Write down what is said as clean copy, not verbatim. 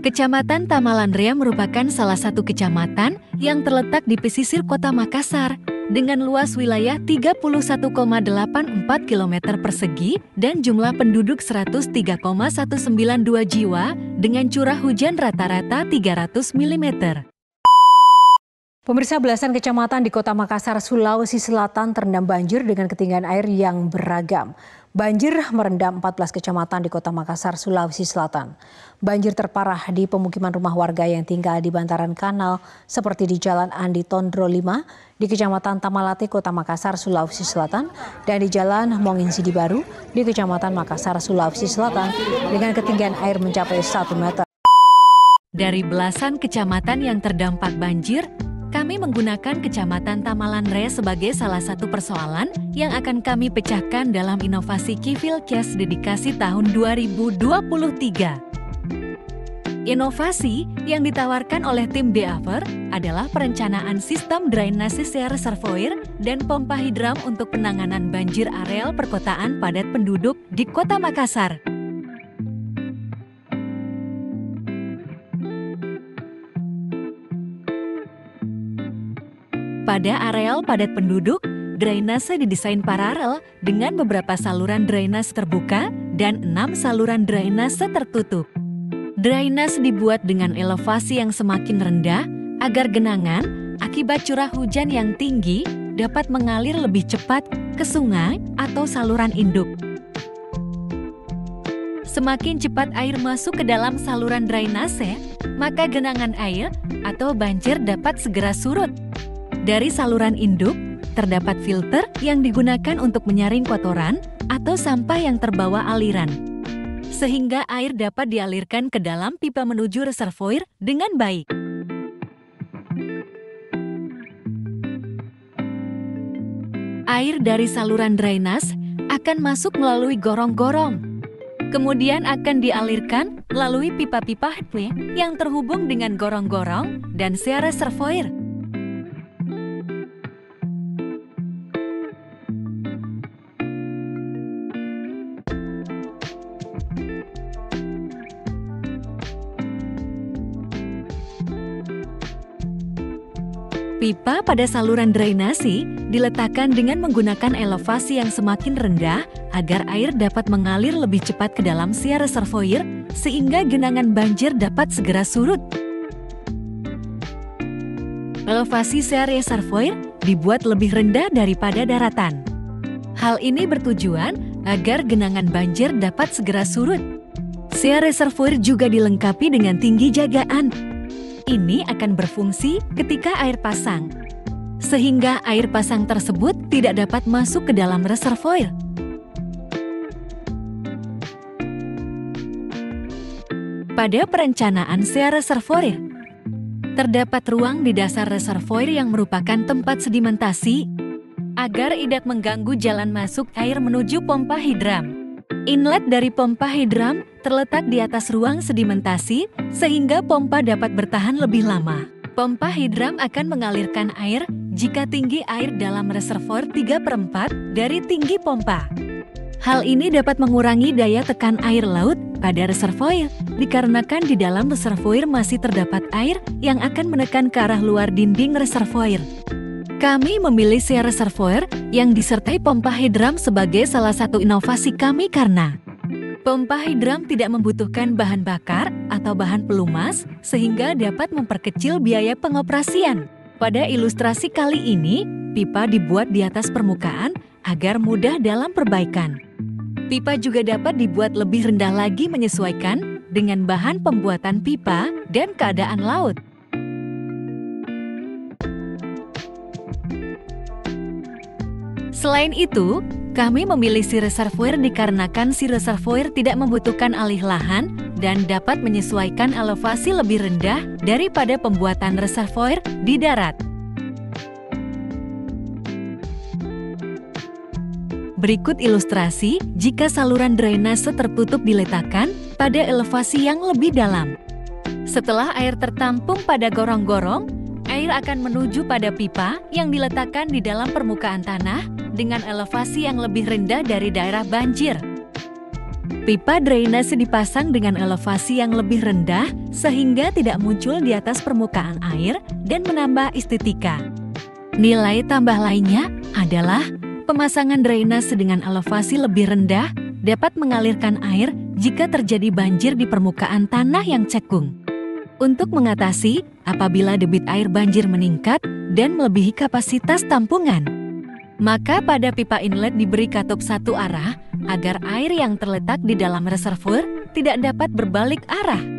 Kecamatan Tamalanrea merupakan salah satu kecamatan yang terletak di pesisir kota Makassar dengan luas wilayah 31,84 km persegi dan jumlah penduduk 103,192 jiwa dengan curah hujan rata-rata 300 mm. Pemirsa, belasan kecamatan di Kota Makassar, Sulawesi Selatan terendam banjir dengan ketinggian air yang beragam. Banjir merendam 14 kecamatan di Kota Makassar, Sulawesi Selatan. Banjir terparah di pemukiman rumah warga yang tinggal di bantaran kanal seperti di Jalan Andi Tondro 5 di Kecamatan Tamalate, Kota Makassar, Sulawesi Selatan, dan di Jalan Mongin Sidi Baru di Kecamatan Makassar, Sulawesi Selatan dengan ketinggian air mencapai 1 meter. Dari belasan kecamatan yang terdampak banjir, kami menggunakan Kecamatan Tamalanrea sebagai salah satu persoalan yang akan kami pecahkan dalam inovasi Kifilkes dedikasi tahun 2023. Inovasi yang ditawarkan oleh tim Beaver adalah perencanaan sistem drainase reservoir dan pompa hidram untuk penanganan banjir areal perkotaan padat penduduk di Kota Makassar. Pada areal padat penduduk, drainase didesain paralel dengan beberapa saluran drainase terbuka dan 6 saluran drainase tertutup. Drainase dibuat dengan elevasi yang semakin rendah agar genangan akibat curah hujan yang tinggi dapat mengalir lebih cepat ke sungai atau saluran induk. Semakin cepat air masuk ke dalam saluran drainase, maka genangan air atau banjir dapat segera surut. Dari saluran induk, terdapat filter yang digunakan untuk menyaring kotoran atau sampah yang terbawa aliran, sehingga air dapat dialirkan ke dalam pipa menuju reservoir dengan baik. Air dari saluran drainase akan masuk melalui gorong-gorong, kemudian akan dialirkan melalui pipa-pipa yang terhubung dengan gorong-gorong dan reservoir. Pipa pada saluran drainase diletakkan dengan menggunakan elevasi yang semakin rendah agar air dapat mengalir lebih cepat ke dalam reservoir sehingga genangan banjir dapat segera surut. Elevasi reservoir dibuat lebih rendah daripada daratan. Hal ini bertujuan agar genangan banjir dapat segera surut. Reservoir juga dilengkapi dengan tinggi jagaan. Ini akan berfungsi ketika air pasang, sehingga air pasang tersebut tidak dapat masuk ke dalam reservoir. Pada perencanaan reservoir, terdapat ruang di dasar reservoir yang merupakan tempat sedimentasi agar tidak mengganggu jalan masuk air menuju pompa hidram. Inlet dari pompa hidram terletak di atas ruang sedimentasi sehingga pompa dapat bertahan lebih lama. Pompa hidram akan mengalirkan air jika tinggi air dalam reservoir 3/4 dari tinggi pompa. Hal ini dapat mengurangi daya tekan air laut pada reservoir dikarenakan di dalam reservoir masih terdapat air yang akan menekan ke arah luar dinding reservoir. Kami memilih reservoir yang disertai pompa hidram sebagai salah satu inovasi kami karena pompa hidram tidak membutuhkan bahan bakar atau bahan pelumas sehingga dapat memperkecil biaya pengoperasian. Pada ilustrasi kali ini, pipa dibuat di atas permukaan agar mudah dalam perbaikan. Pipa juga dapat dibuat lebih rendah lagi menyesuaikan dengan bahan pembuatan pipa dan keadaan laut. Selain itu, kami memilih reservoir dikarenakan reservoir tidak membutuhkan alih lahan dan dapat menyesuaikan elevasi lebih rendah daripada pembuatan reservoir di darat. Berikut ilustrasi jika saluran drainase tertutup diletakkan pada elevasi yang lebih dalam. Setelah air tertampung pada gorong-gorong, air akan menuju pada pipa yang diletakkan di dalam permukaan tanah dengan elevasi yang lebih rendah dari daerah banjir. Pipa drainase dipasang dengan elevasi yang lebih rendah sehingga tidak muncul di atas permukaan air dan menambah estetika. Nilai tambah lainnya adalah pemasangan drainase dengan elevasi lebih rendah dapat mengalirkan air jika terjadi banjir di permukaan tanah yang cekung. Untuk mengatasi apabila debit air banjir meningkat dan melebihi kapasitas tampungan, maka pada pipa inlet diberi katup satu arah agar air yang terletak di dalam reservoir tidak dapat berbalik arah.